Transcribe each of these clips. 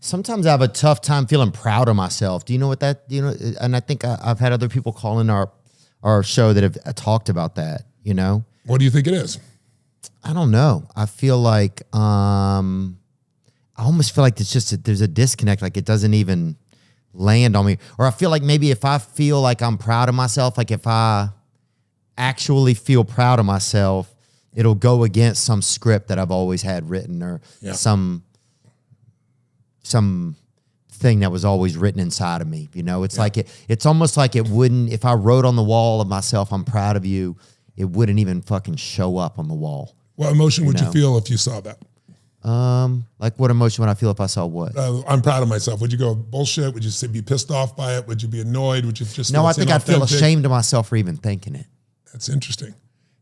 sometimes I have a tough time feeling proud of myself. Do you know what that, and I think I've had other people call in our show that have talked about that, What do you think it is? I don't know. I feel like, I almost feel like there's a disconnect. Like it doesn't even land on me. Or I feel like maybe if I feel like I'm proud of myself, like if I actually feel proud of myself, it'll go against some script that I've always had written or some thing that was always written inside of me. It's like it's almost like it wouldn't, if I wrote on the wall of myself, I'm proud of you, it wouldn't even fucking show up on the wall. What emotion would you feel if you saw that? Like what emotion would I feel if I saw what? I'm proud of myself. Would you go bullshit? Would you be pissed off by it? Would you be annoyed? Would you just No, I think I'd feel ashamed of myself for even thinking it. That's interesting.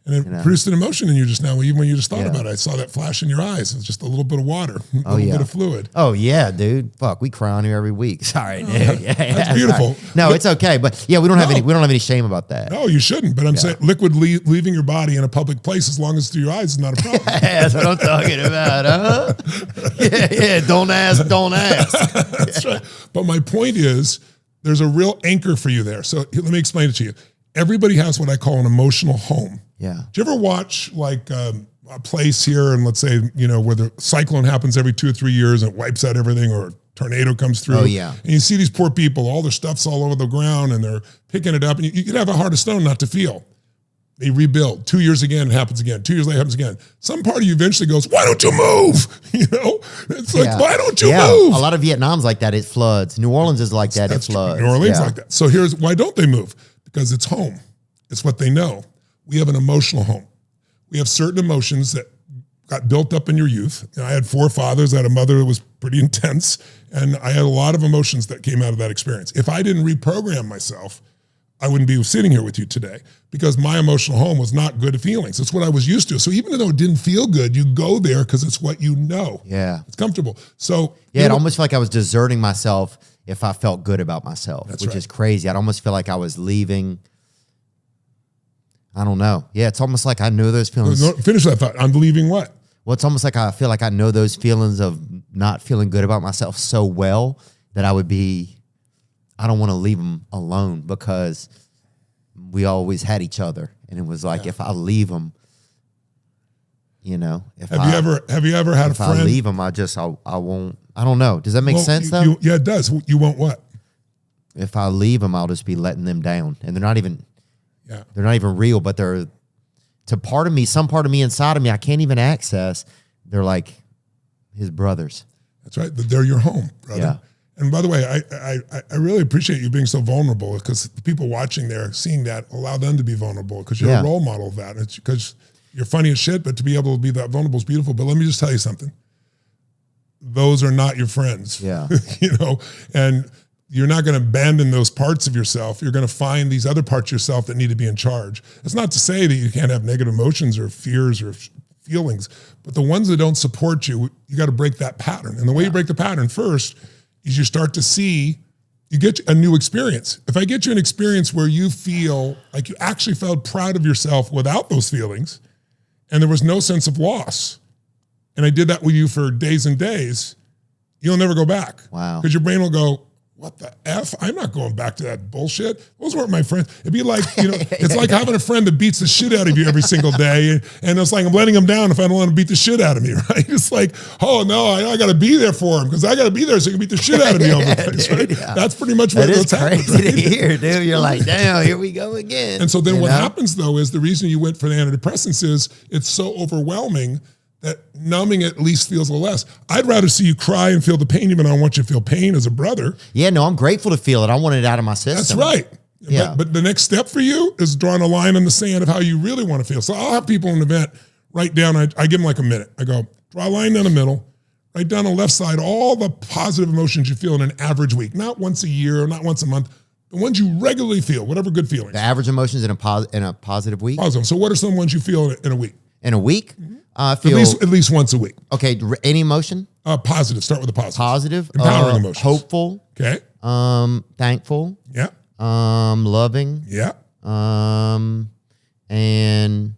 And it produced an emotion in you just now, even when you just thought about it. I saw that flash in your eyes. It was just a little bit of water, a little bit of fluid. Oh, yeah, dude. Fuck, we cry on here every week. Sorry, dude. That's beautiful. Sorry. No, it's okay. But yeah, we don't have any shame about that. No, you shouldn't. But I'm saying liquid leaving your body in a public place as long as it's through your eyes is not a problem. That's what I'm talking about, huh? Yeah. Don't ask. That's right. But my point is, there's a real anchor for you there. So let me explain it to you. Everybody has what I call an emotional home. Yeah. Do you ever watch like a place here and let's say, where the cyclone happens every 2 or 3 years and it wipes out everything, or a tornado comes through? Oh, yeah. And you see these poor people, all their stuff's all over the ground and they're picking it up, and you could have a heart of stone not to feel. They rebuild. 2 years again, it happens again. 2 years later, it happens again. Some part of you eventually goes, why don't you move? It's like, why don't you move? A lot of Vietnam's like that. It floods. New Orleans is like that. It floods. New Orleans like that. So here's why don't they move? Because it's home. It's what they know. We have an emotional home. We have certain emotions that got built up in your youth. I had 4 fathers. I had a mother that was pretty intense. And I had a lot of emotions that came out of that experience. If I didn't reprogram myself, I wouldn't be sitting here with you today, because my emotional home was not good feelings. It's what I was used to. So even though it didn't feel good, you go there because it's what you know. Yeah. It's comfortable. So it almost felt like I was deserting myself if I felt good about myself, which is crazy. I'd almost feel like I was leaving. I don't know. Yeah, it's almost like I know those feelings. No, finish that thought. I'm leaving what? Well, it's almost like I feel like I know those feelings of not feeling good about myself so well that I don't want to leave them alone, because we always had each other. And it was like, if I leave them, if have you ever had a friend? If I leave them, I won't. I don't know. Does that make sense though? Yeah, it does. You won't what? If I leave them, I'll just be letting them down, and they're not even real, but they're some part of me inside of me I can't even access. They're like his brothers. That's right. They're your home, brother. Yeah. And by the way, I really appreciate you being so vulnerable, because the people watching there, seeing that, allow them to be vulnerable, because you're a role model of that. It's because you're funny as shit, but to be able to be that vulnerable is beautiful. But let me just tell you something. Those are not your friends. Yeah. And you're not going to abandon those parts of yourself. You're going to find these other parts of yourself that need to be in charge. It's not to say that you can't have negative emotions or fears or feelings, but the ones that don't support you, you got to break that pattern. And the way you break the pattern first is you start to see, you get a new experience. If I get you an experience where you feel like you actually felt proud of yourself without those feelings, and there was no sense of loss, and I did that with you for days and days, you'll never go back. Wow. Because your brain will go, what the F? I'm not going back to that bullshit. Those weren't my friends. It'd be like, it's like having a friend that beats the shit out of you every single day. And it's like, I'm letting him down if I don't let him beat the shit out of me, right? It's like, oh no, I got to be there for him, because I got to be there so he can beat the shit out of me all the place, right? Yeah. That's pretty much what it's happening. Crazy to hear, dude. You're like, damn, here we go again. And so then what happens though is the reason you went for the antidepressants is it's so overwhelming that numbing at least feels a little less. I'd rather see you cry and feel the pain, even though I want you to feel pain as a brother. Yeah, no, I'm grateful to feel it. I want it out of my system. That's right. Yeah. But the next step for you is drawing a line in the sand of how you really want to feel. So I'll have people in an event write down, I give them like a minute. I go, draw a line down the middle, write down the left side, all the positive emotions you feel in an average week, not once a year, not once a month, the ones you regularly feel, whatever good feelings. The average emotions in a positive week? Positive. So what are some ones you feel in a week? In a week? Mm-hmm. I feel at least once a week. Okay, any emotion? Positive. Start with the positive. Positive. Empowering emotions. Hopeful. Okay. Thankful. Yeah. Loving. Yeah. And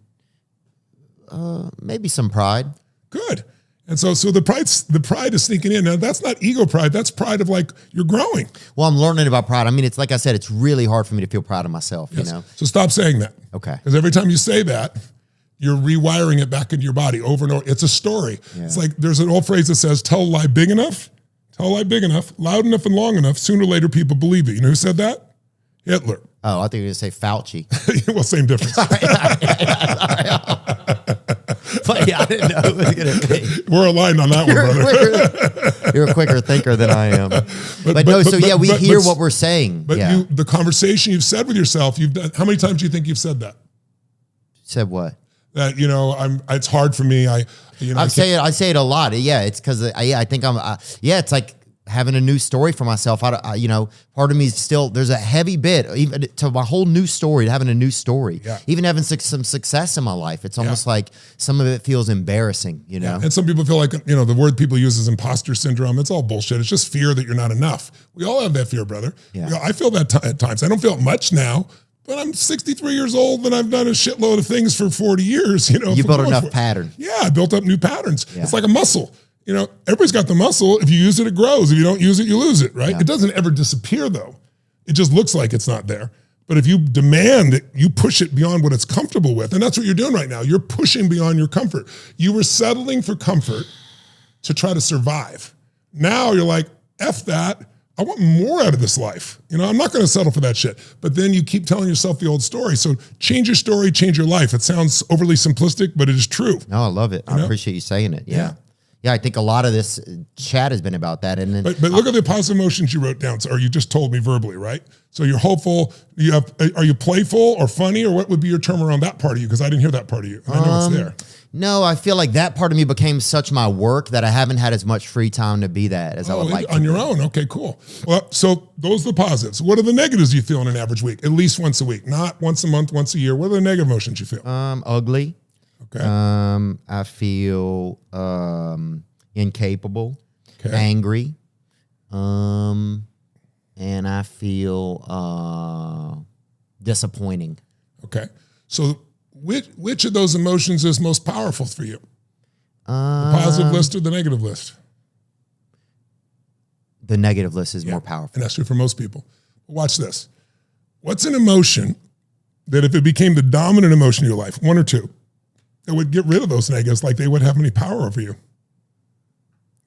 maybe some pride. Good. And so the pride is sneaking in. Now that's not ego pride. That's pride of like, you're growing. Well, I'm learning about pride. I mean, it's like I said, it's really hard for me to feel proud of myself, Yes. you know? So stop saying that. Okay. Because every time you say that, you're rewiring it back into your body over and over. It's a story. Yeah. It's like there's an old phrase that says, tell a lie big enough, loud enough and long enough, sooner or later people believe it. You know who said that? Hitler. Oh, I think you were going to say Fauci. Well, same difference. But yeah, I didn't know it was going to be. We're aligned on that one, brother. You're a quicker thinker than I am. But we hear what we're saying. But yeah. the conversation you've said with yourself, you've done. How many times do you think you've said that? Said what? That, you know, it's hard for me. I say it a lot. Yeah, it's because I think it's like having a new story for myself. Part of me is still, there's a heavy bit even to my whole new story, to having a new story, even having some success in my life. It's almost like some of it feels embarrassing, you know? And some people feel like, you know, the word people use is imposter syndrome. It's all bullshit. It's just fear that you're not enough. We all have that fear, brother. Yeah. You know, I feel that at times. I don't feel it much now, but I'm 63 years old and I've done a shitload of things for 40 years, you know. You built enough pattern. Yeah, I built up new patterns. Yeah. It's like a muscle. You know, everybody's got the muscle. If you use it, it grows. If you don't use it, you lose it, right? Yeah. It doesn't ever disappear, though. It just looks like it's not there. But if you demand it, you push it beyond what it's comfortable with. And that's what you're doing right now. You're pushing beyond your comfort. You were settling for comfort to try to survive. Now you're like, F that. I want more out of this life. You know, I'm not going to settle for that shit. But then you keep telling yourself the old story. So change your story, change your life. It sounds overly simplistic, but it is true. No, I love it. I appreciate you saying it. Yeah. Yeah, I think a lot of this chat has been about that. And then, but look at the positive emotions you wrote down, or you just told me verbally, right? So you're hopeful. Are you playful or funny, or what would be your term around that part of you? Because I didn't hear that part of you. I know it's there. No, I feel like that part of me became such my work that I haven't had as much free time to be that as I would like. On your own, okay, cool. Well, so those are the positives. What are the negatives you feel in an average week? At least once a week, not once a month, once a year. What are the negative emotions you feel? Ugly. Okay. I feel incapable, angry, and I feel disappointing. Okay. So which of those emotions is most powerful for you? The positive list or the negative list? The negative list is more powerful. And that's true for most people. Watch this. What's an emotion that if it became the dominant emotion in your life, one or two, that would get rid of those negatives, like they would have any power over you?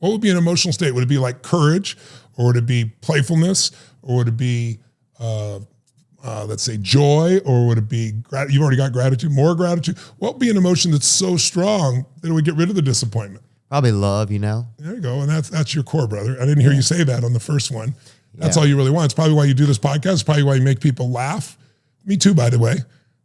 What would be an emotional state? Would it be like courage, or would it be playfulness, or would it be, let's say, joy, or would it be, you've already got gratitude, more gratitude? What would be an emotion that's so strong that it would get rid of the disappointment? Probably love, you know? There you go. And that's your core, brother. I didn't hear you say that on the first one. That's all you really want. It's probably why you do this podcast. It's probably why you make people laugh. Me too, by the way.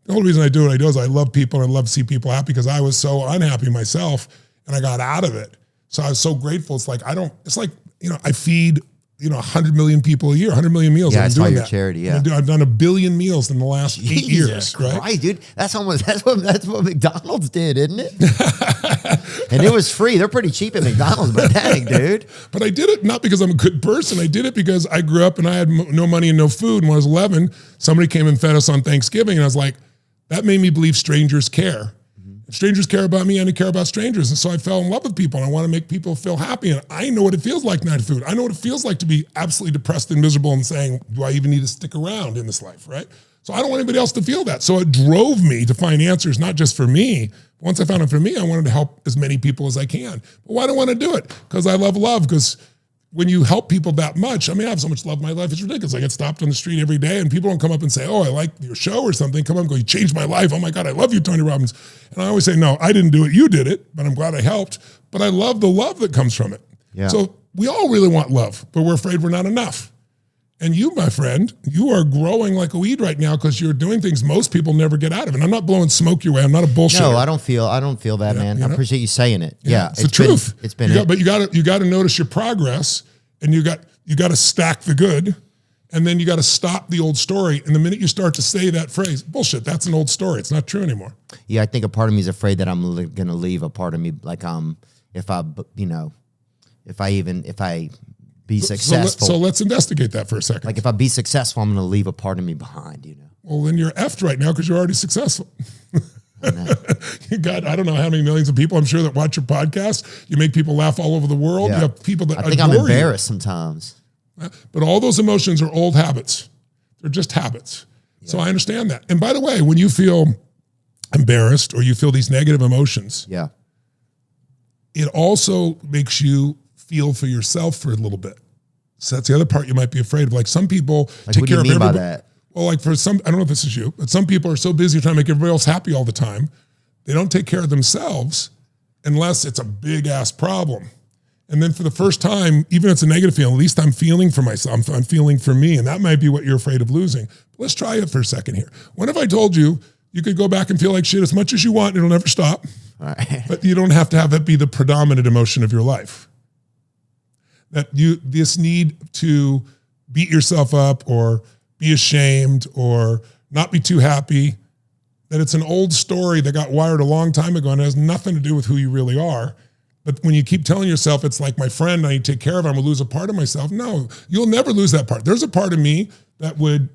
The whole reason I do what I do is I love people and I love to see people happy, because I was so unhappy myself and I got out of it. So I was so grateful. It's like, I feed, 100 million people a year, 100 million meals. Yeah, that's why you're charity. Yeah. I've done 1 billion meals in the last 8 years, right? Right, dude. That's what McDonald's did, isn't it? And it was free. They're pretty cheap at McDonald's, but dang, dude. But I did it not because I'm a good person. I did it because I grew up and I had no money and no food. And when I was 11, somebody came and fed us on Thanksgiving. And I was like, that made me believe strangers care. If strangers care about me, I care about strangers. And so I fell in love with people, and I want to make people feel happy. And I know what it feels like not to food. I know what it feels like to be absolutely depressed and miserable and saying, do I even need to stick around in this life, right? So I don't want anybody else to feel that. So it drove me to find answers, not just for me. Once I found it for me, I wanted to help as many people as I can. But why do I want to do it? Because I love love. Because when you help people that much, I have so much love in my life, it's ridiculous. I get stopped on the street every day and people don't come up and say, oh, I like your show or something. Come up and go, you changed my life. Oh my God, I love you, Tony Robbins. And I always say, no, I didn't do it. You did it, but I'm glad I helped. But I love the love that comes from it. Yeah. So we all really want love, but we're afraid we're not enough. And you, my friend, you are growing like a weed right now because you're doing things most people never get out of. And I'm not blowing smoke your way. I'm not a bullshitter. No, I don't feel that, man. I appreciate you saying it. Yeah, it's the truth. But you got to notice your progress. And you got to stack the good, and then you got to stop the old story. And the minute you start to say that phrase, bullshit, that's an old story. It's not true anymore. Yeah, I think a part of me is afraid that I'm going to leave a part of me, like if I be successful. So let's investigate that for a second. Like if I be successful, I'm going to leave a part of me behind. Well, then you're effed right now because you're already successful. You got, I don't know how many millions of people I'm sure that watch your podcast. You make people laugh all over the world. Yeah. You have people that I think I'm embarrassed sometimes. But all those emotions are old habits. They're just habits. Yeah. So I understand that. And by the way, when you feel embarrassed or you feel these negative emotions, yeah, it also makes you feel for yourself for a little bit. So that's the other part you might be afraid of. Like some people take care of everybody. By that? Well, like for some, I don't know if this is you, but some people are so busy trying to make everybody else happy all the time. They don't take care of themselves unless it's a big ass problem. And then for the first time, even if it's a negative feeling, at least I'm feeling for myself. I'm feeling for me. And that might be what you're afraid of losing. But let's try it for a second here. When have I told you you could go back and feel like shit as much as you want, and it'll never stop. All right. But you don't have to have it be the predominant emotion of your life. That this need to beat yourself up or be ashamed or not be too happy, that it's an old story that got wired a long time ago and has nothing to do with who you really are. But when you keep telling yourself, it's like my friend, I need to take care of him, I'm gonna lose a part of myself. No, you'll never lose that part. There's a part of me that would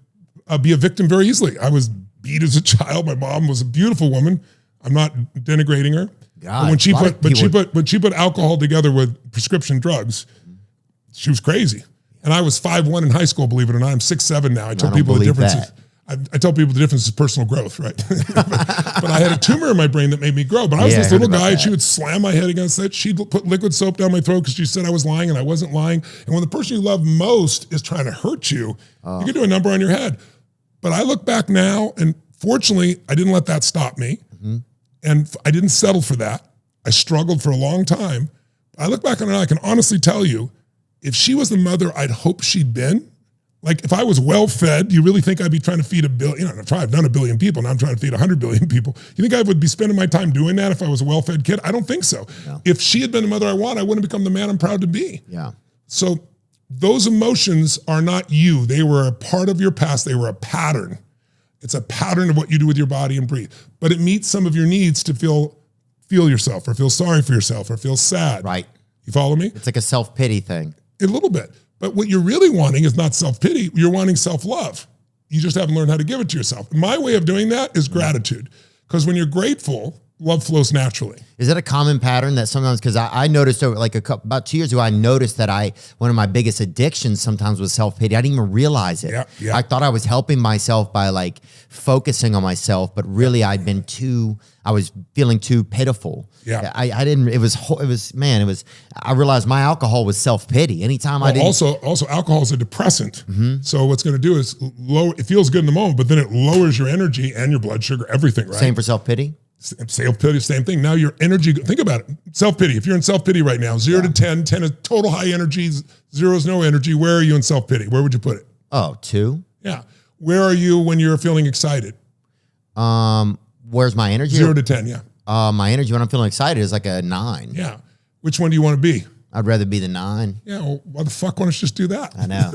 be a victim very easily. I was beat as a child. My mom was a beautiful woman. I'm not denigrating her. God, but when she put alcohol together with prescription drugs, she was crazy. And I was 5'1" in high school, believe it or not. I'm 6'7" now. I tell people the difference is, I tell people the difference is personal growth, right? but I had a tumor in my brain that made me grow. But I was this little guy, and she would slam my head against it. She'd put liquid soap down my throat because she said I was lying, and I wasn't lying. And when the person you love most is trying to hurt you, you can do a number on your head. But I look back now, and fortunately, I didn't let that stop me. Mm-hmm. And I didn't settle for that. I struggled for a long time. I look back on it, and I can honestly tell you, if she was the mother I'd hoped she'd been, like if I was well-fed, you really think I'd be trying to feed a billion? I've done a billion people, now I'm trying to feed 100 billion people. You think I would be spending my time doing that if I was a well-fed kid? I don't think so. No. If she had been the mother I want, I wouldn't have become the man I'm proud to be. Yeah. So those emotions are not you. They were a part of your past. They were a pattern. It's a pattern of what you do with your body and breathe. But it meets some of your needs to feel yourself or feel sorry for yourself or feel sad. Right. You follow me? It's like a self-pity thing. A little bit. But what you're really wanting is not self-pity. You're wanting self-love. You just haven't learned how to give it to yourself. My way of doing that is gratitude. Because when you're grateful, love flows naturally. Is that a common pattern that sometimes, because I noticed over like about 2 years ago, I noticed that one of my biggest addictions sometimes was self-pity. I didn't even realize it. Yeah. I thought I was helping myself by like focusing on myself, but really I was feeling too pitiful. Yeah. I realized my alcohol was self-pity. Anytime I didn't. Also alcohol is a depressant. Mm-hmm. So what's going to do is it feels good in the moment, but then it lowers your energy and your blood sugar, everything, right? Same for self-pity? Self-pity, same thing. Now your energy, think about it. Self-pity, if you're in self-pity right now, 0 to 10, 10 is total high energy, 0 is no energy. Where are you in self-pity? Where would you put it? Oh, 2. Yeah. Where are you when you're feeling excited? Where's my energy? 0 to 10, yeah. My energy when I'm feeling excited is like a 9. Yeah. Which one do you want to be? I'd rather be the 9. Yeah, well, why the fuck why don't you just do that? I know.